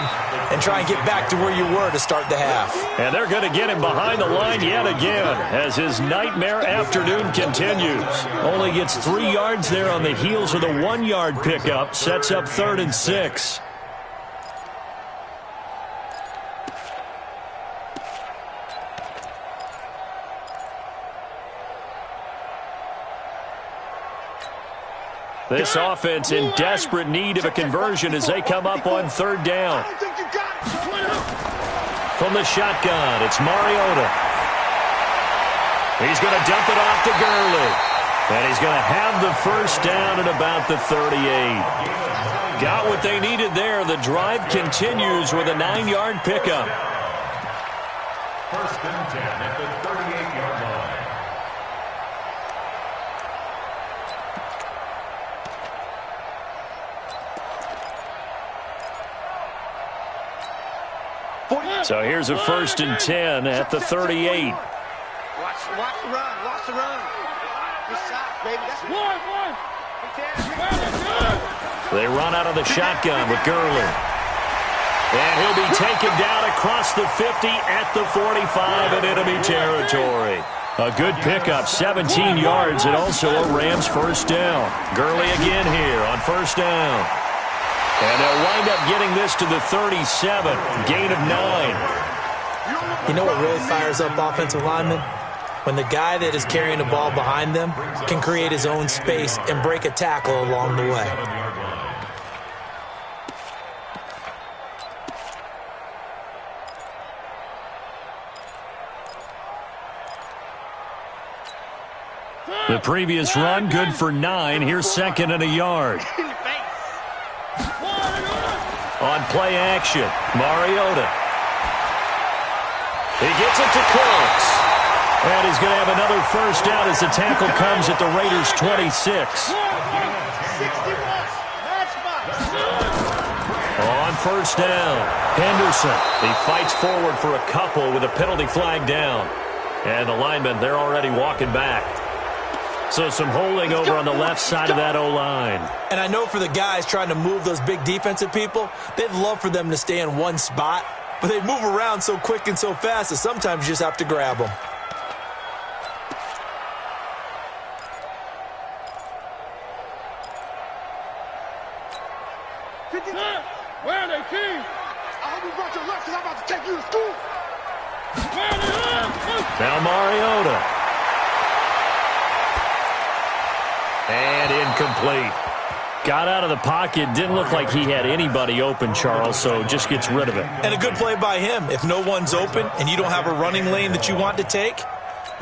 and try and get back to where you were to start the half. And they're going to get him behind the line yet again as his nightmare afternoon continues. Only gets 3 yards there on the heels of the 1-yard pickup. Sets up 3rd and 6. This offense in desperate need of a conversion as they come up on 3rd down. From the shotgun, it's Mariota. He's going to dump it off to Gurley. And he's going to have the first down at about the 38. Got what they needed there. The drive continues with a 9-yard pickup. 1st and 10 at the 38-yard line. So here's a 1st and 10 at the 38. Watch the run. Good shot, baby. That's one. They run out of the shotgun with Gurley. And he'll be taken down across the 50 at the 45 in enemy territory. A good pickup, 17 yards, and also a Rams first down. Gurley again here on 1st down. And they'll wind up getting this to the 37, gain of 9. You know what really fires up offensive linemen? When the guy that is carrying the ball behind them can create his own space and break a tackle along the way. The previous run, good for 9. Here's second and a yard. On play action, Mariota. He gets it to Cooks. And he's going to have another first down as the tackle comes at the Raiders' 26. On first down, Henderson. He fights forward for a couple with a penalty flag down. And the linemen, they're already walking back. So some holding over on the left side of that O-line. And I know for the guys trying to move those big defensive people, they'd love for them to stay in one spot. But they move around so quick and so fast that sometimes you just have to grab them. Where are they, King? I hope you brought your lunch because I'm about to take you to school. Now Mariota. And incomplete. Got out of the pocket. Didn't look like he had anybody open, Charles, so just gets rid of it. And a good play by him. If no one's open and you don't have a running lane that you want to take,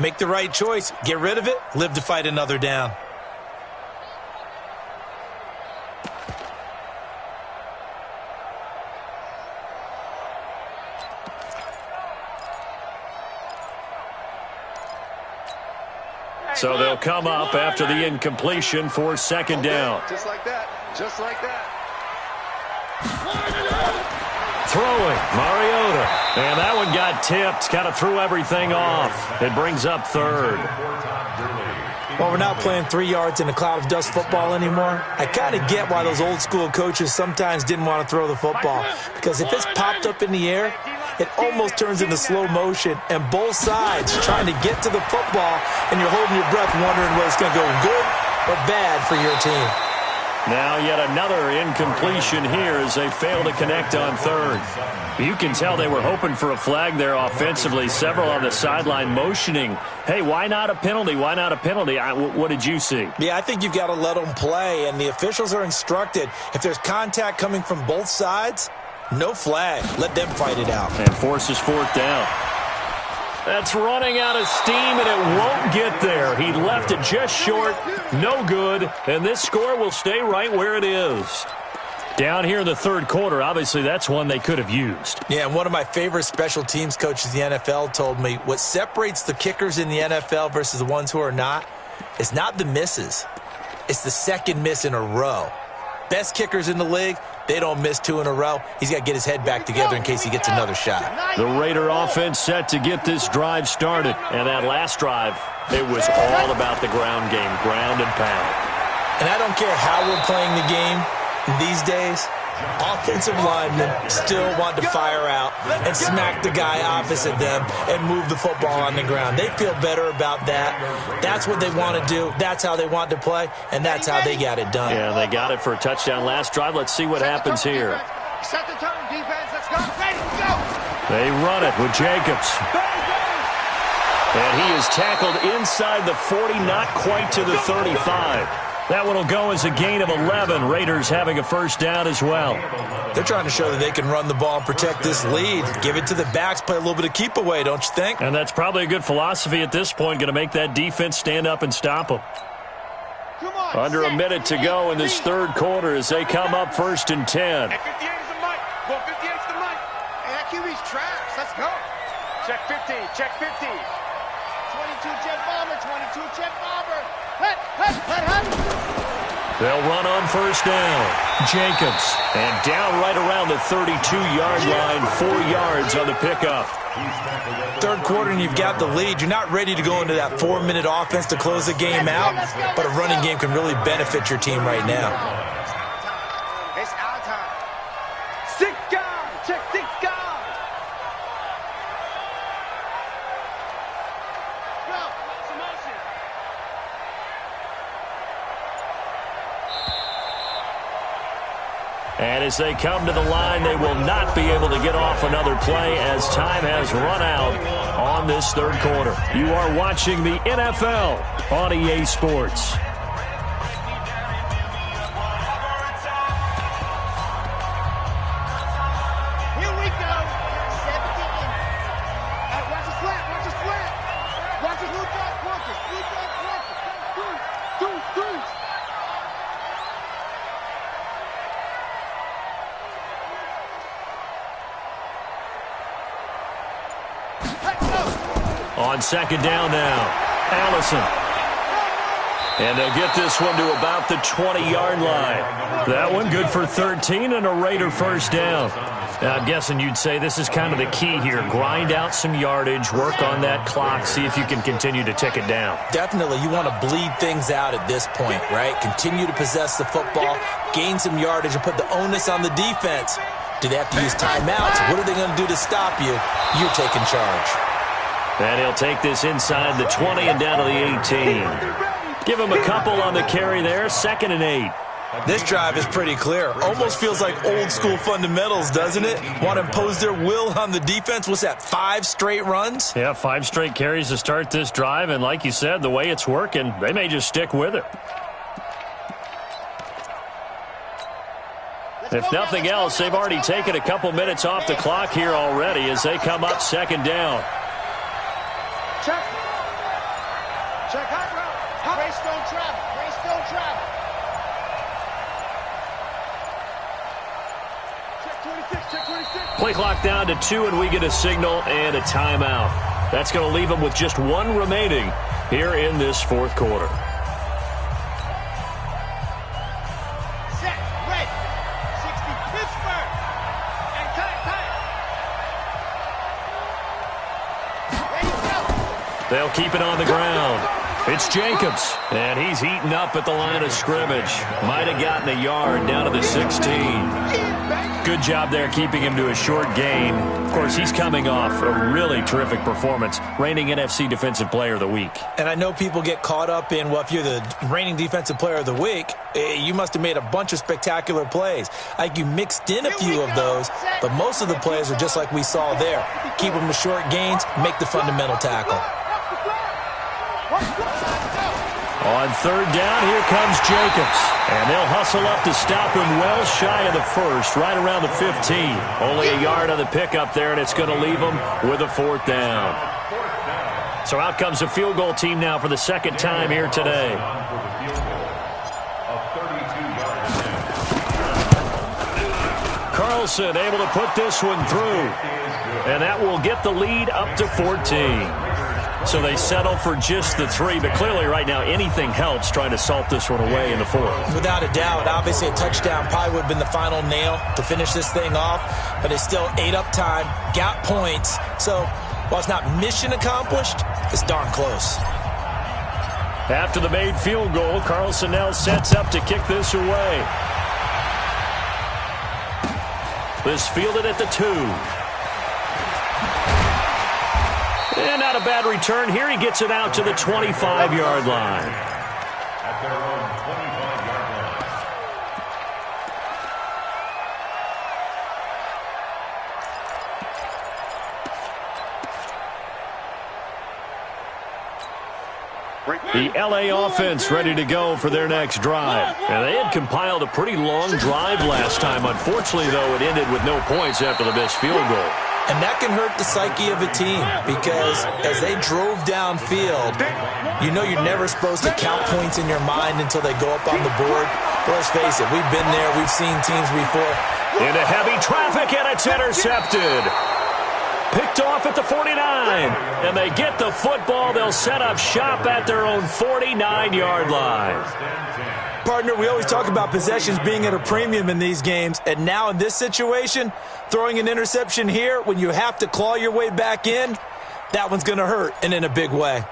make the right choice. Get rid of it. Live to fight another down. So they'll come up after the incompletion for second down. Just like that. Just like that. Throwing, Mariota. And that one got tipped. Kind of threw everything off. It brings up third. Well, we're not playing 3 yards in a cloud of dust football anymore. I kind of get why those old school coaches sometimes didn't want to throw the football. Because if it's popped up in the air, it almost turns into slow motion. And both sides trying to get to the football, and you're holding your breath wondering whether it's going to go good or bad for your team. Now yet another incompletion here as they fail to connect on third. You can tell they were hoping for a flag there offensively. Several on the sideline motioning, hey, why not a penalty? Why not a penalty? What did you see? Yeah, I think you've got to let them play, and the officials are instructed. If there's contact coming from both sides, no flag. Let them fight it out. And forces fourth down. That's running out of steam, and it won't get there. He left it just short. No good. And this score will stay right where it is. Down here in the third quarter, obviously that's one they could have used. Yeah, and one of my favorite special teams coaches in the NFL told me what separates the kickers in the NFL versus the ones who are not is not the misses. It's the second miss in a row. Best kickers in the league, they don't miss 2 in a row. He's got to get his head back together in case he gets another shot. The Raider offense set to get this drive started. And that last drive, it was all about the ground game, ground and pound. And I don't care how we're playing the game these days, offensive linemen still want to fire out and smack the guy opposite them and move the football on the ground. They feel better about that. That's what they want to do. That's how they want to play, and that's how they got it done. Yeah, they got it for a touchdown last drive. Let's see what happens here. Set the tone, defense. Let's go. Ready, go. They run it with Jacobs. And he is tackled inside the 40, not quite to the 35. That one will go as a gain of 11. Raiders having a first down as well. They're trying to show that they can run the ball and protect this lead. Give it to the backs, play a little bit of keep away, don't you think? And that's probably a good philosophy at this point, going to make that defense stand up and stop them. Under a minute to go in this third quarter as they come up first and 10. Hey, 58 is the mic. Go 58 is the mic. Hey, that QB's trash. Let's go. Check 15. Check 15. 22 jet bomber. 22 jet bomber. They'll run on first down. Jacobs. And down right around the 32-yard line. 4 yards on the pickup. Third quarter and you've got the lead. You're not ready to go into that 4-minute offense to close the game out, but a running game can really benefit your team right now. It's our time. 6 guys. Check 6 guys. Go. Some motion. And as they come to the line, they will not be able to get off another play as time has run out on this third quarter. You are watching the NFL on EA Sports. Here we go. 17. Watch the slant. Watch the slant. Watch the blue dot. Watch the blue dot. On second down now, Allison. And they'll get this one to about the 20-yard line. That one good for 13 and a Raider first down. Now, I'm guessing you'd say this is kind of the key here. Grind out some yardage, work on that clock, see if you can continue to tick it down. Definitely. You want to bleed things out at this point, right? Continue to possess the football, gain some yardage, and put the onus on the defense. Do they have to use timeouts? What are they going to do to stop you? You're taking charge. And he'll take this inside the 20 and down to the 18. Give him a couple on the carry there, 2nd and 8. This drive is pretty clear. Almost feels like old-school fundamentals, doesn't it? Want to impose their will on the defense. What's that, 5 straight runs? Yeah, 5 straight carries to start this drive, and like you said, the way it's working, they may just stick with it. If nothing else, they've already taken a couple minutes off the clock here already as they come up 2nd down. Check. Check. Hot route. Race don't travel. Race don't travel. Check 26. Check 26. Play clock down to 2, and we get a signal and a timeout. That's going to leave them with just 1 remaining here in this 4th quarter. Set. Ready. 60 Pittsburgh. And time. Ready to go. They'll keep it on the ground. It's Jacobs, and he's eaten up at the line of scrimmage. Might have gotten a yard down to the 16. Good job there keeping him to a short gain. Of course, he's coming off a really terrific performance, reigning NFC Defensive Player of the Week. And I know people get caught up in, well, if you're the reigning Defensive Player of the Week, you must have made a bunch of spectacular plays. Like you mixed in a few of those, but most of the plays are just like we saw there. Keep them to short gains, make the fundamental tackle. On 3rd down, here comes Jacobs. And they'll hustle up to stop him well shy of the 1st, right around the 15. Only a yard on the pickup there, and it's going to leave him with a 4th down. So out comes the field goal team now for the 2nd time here today. Carlson able to put this one through. And that will get the lead up to 14. So they settle for just the 3, but clearly right now anything helps trying to salt this one away in the 4th. Without a doubt, obviously a touchdown probably would have been the final nail to finish this thing off, but it's still ate up time, got points. So while it's not mission accomplished, it's darn close. After the made field goal, Carlson now sets up to kick this away. This fielded at the 2. And not a bad return here. He gets it out to the 25-yard line. At their own 25-yard line. The L.A. offense ready to go for their next drive. And they had compiled a pretty long drive last time. Unfortunately, though, it ended with no points after the missed field goal. And that can hurt the psyche of a team because as they drove downfield, you know you're never supposed to count points in your mind until they go up on the board. But let's face it, we've been there. We've seen teams before. Into heavy traffic, and it's intercepted. Picked off at the 49, and they get the football. They'll set up shop at their own 49-yard line. Partner, we always talk about possessions being at a premium in these games, and now in this situation, throwing an interception here when you have to claw your way back in, that one's going to hurt, and in a big way.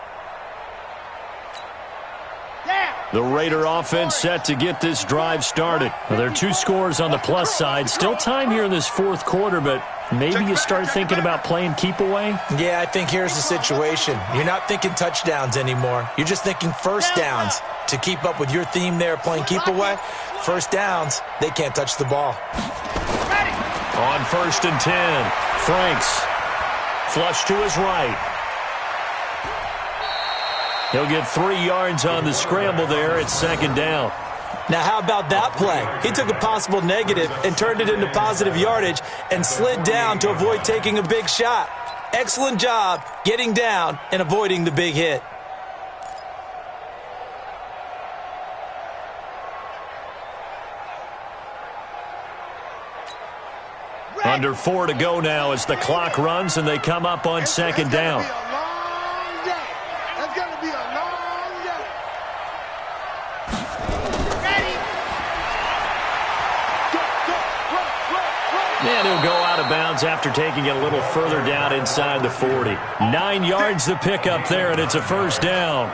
The Raider offense set to get this drive started. Well, there are 2 scores on the plus side. Still time here in this 4th quarter, but maybe you start thinking about playing keep away? Yeah, I think here's the situation. You're not thinking touchdowns anymore. You're just thinking first downs. To keep up with your theme there, playing keep away, first downs, they can't touch the ball. On 1st and 10, Franks. Flush to his right. He'll get 3 yards on the scramble there at 2nd down. Now, how about that play? He took a possible negative and turned it into positive yardage and slid down to avoid taking a big shot. Excellent job getting down and avoiding the big hit. Under 4 to go now as the clock runs and they come up on 2nd down. And he'll go out of bounds after taking it a little further down inside the 40. 9 yards the pickup there, and it's a first down.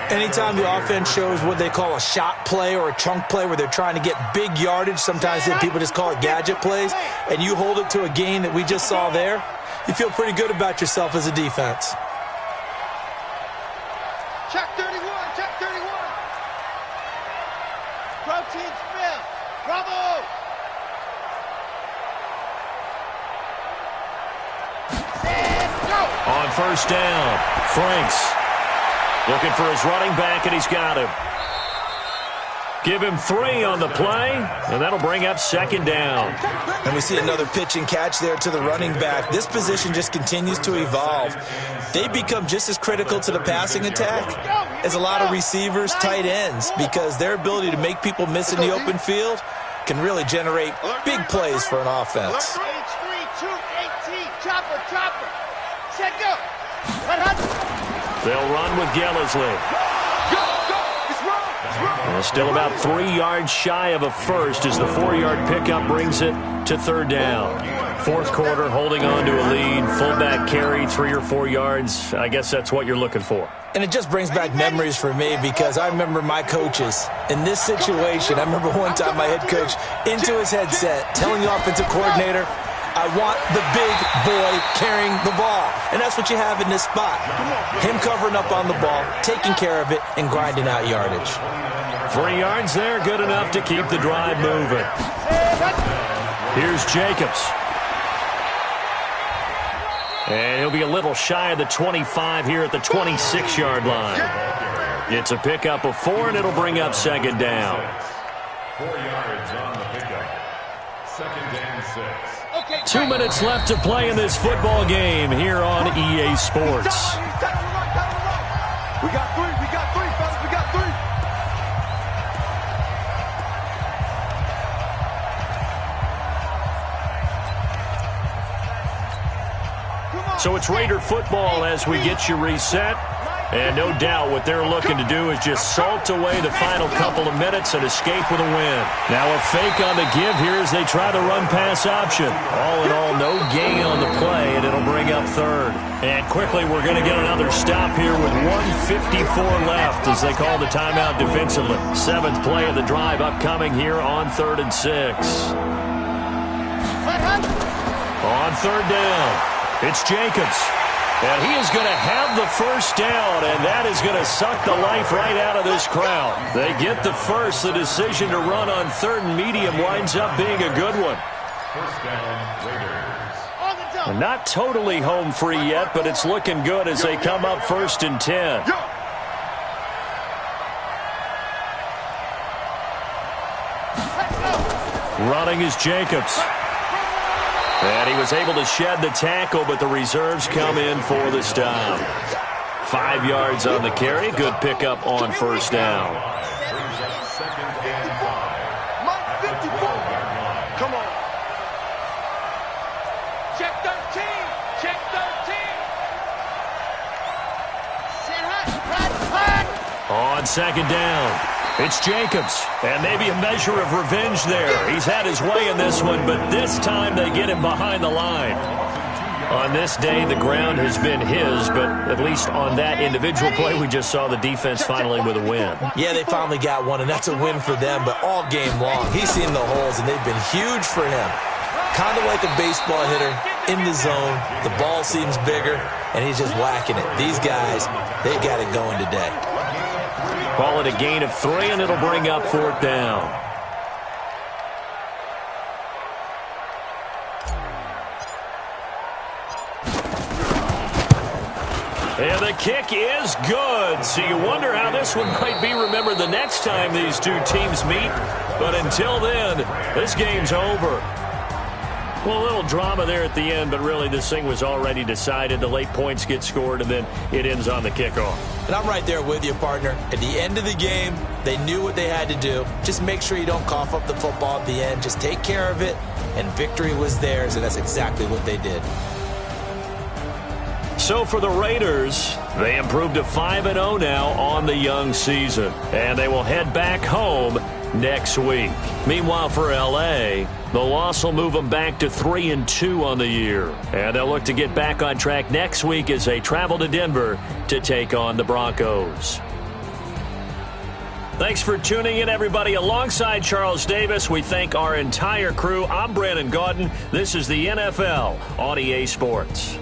Anytime the offense shows what they call a shot play or a chunk play where they're trying to get big yardage, sometimes people just call it gadget plays, and you hold it to a gain that we just saw there, you feel pretty good about yourself as a defense. Check 31, check 31. Protein Smith, Bravo. And go. On first down, Franks looking for his running back, and he's got him. Give him 3 on the play, and that'll bring up second down. And we see another pitch and catch there to the running back. This position just continues to evolve. They become just as critical to the passing attack as a lot of receivers, tight ends, because their ability to make people miss in the open field can really generate big plays for an offense. Chopper, chopper. Set, go. They'll run with Gillisley. Still about 3 yards shy of a first as the 4-yard pickup brings it to third down. Fourth quarter, holding on to a lead. Fullback carry, 3 or 4 yards. I guess that's what you're looking for. And it just brings back memories for me because I remember my coaches in this situation. I remember one time my head coach into his headset telling the offensive coordinator, I want the big boy carrying the ball. And that's what you have in this spot. Him covering up on the ball, taking care of it, and grinding out yardage. 3 yards there, good enough to keep the drive moving. Here's Jacobs. And he'll be a little shy of the 25 here at the 26-yard line. It's a pickup of 4, and it'll bring up second down. 4 yards on the pickup. Second and 6. 2 minutes left to play in this football game here on EA Sports. We got 3, fellas, we got 3. So it's Raider football as we get you reset. And no doubt what they're looking to do is just salt away the final couple of minutes and escape with a win. Now a fake on the give here as they try the run-pass option. All in all, no gain on the play, and it'll bring up third. And quickly, we're going to get another stop here with 1:54 left as they call the timeout defensively. 7th play of the drive upcoming here on 3rd and 6. On third down, it's Jacobs. And he is going to have the first down, and that is going to suck the life right out of this crowd. They get the first. The decision to run on 3rd and medium winds up being a good one. First down, Raiders. And not totally home free yet, but it's looking good as they come up 1st and 10. Running is Jacobs. And he was able to shed the tackle, but the reserves come in for the stop. 5 yards on the carry. Good pickup on first down. Brings up second and 5. Mike 54. Come on. Check 13. Check 13. On second down, it's Jacobs. And maybe a measure of revenge there. He's had his way in this one, but this time they get him behind the line. On this day, the ground has been his, but at least on that individual play, we just saw the defense finally with a win. Yeah, they finally got one, and that's a win for them, but all game long, he's seen the holes, and they've been huge for him. Kind of like a baseball hitter in the zone. The ball seems bigger, and he's just whacking it. These guys, they got it going today. Call it a gain of 3, and it'll bring up 4th down. And the kick is good. So you wonder how this one might be remembered the next time these two teams meet. But until then, this game's over. Well, a little drama there at the end, but really this thing was already decided. The late points get scored, and then it ends on the kickoff. And I'm right there with you, partner. At the end of the game, they knew what they had to do. Just make sure you don't cough up the football at the end. Just take care of it, and victory was theirs, and that's exactly what they did. So for the Raiders, they improved to 5-0 now on the young season. And they will head back home next week. Meanwhile, for L.A., the loss will move them back to 3-2 on the year. And they'll look to get back on track next week as they travel to Denver to take on the Broncos. Thanks for tuning in, everybody. Alongside Charles Davis, we thank our entire crew. I'm Brandon Gaudin. This is the NFL on EA Sports.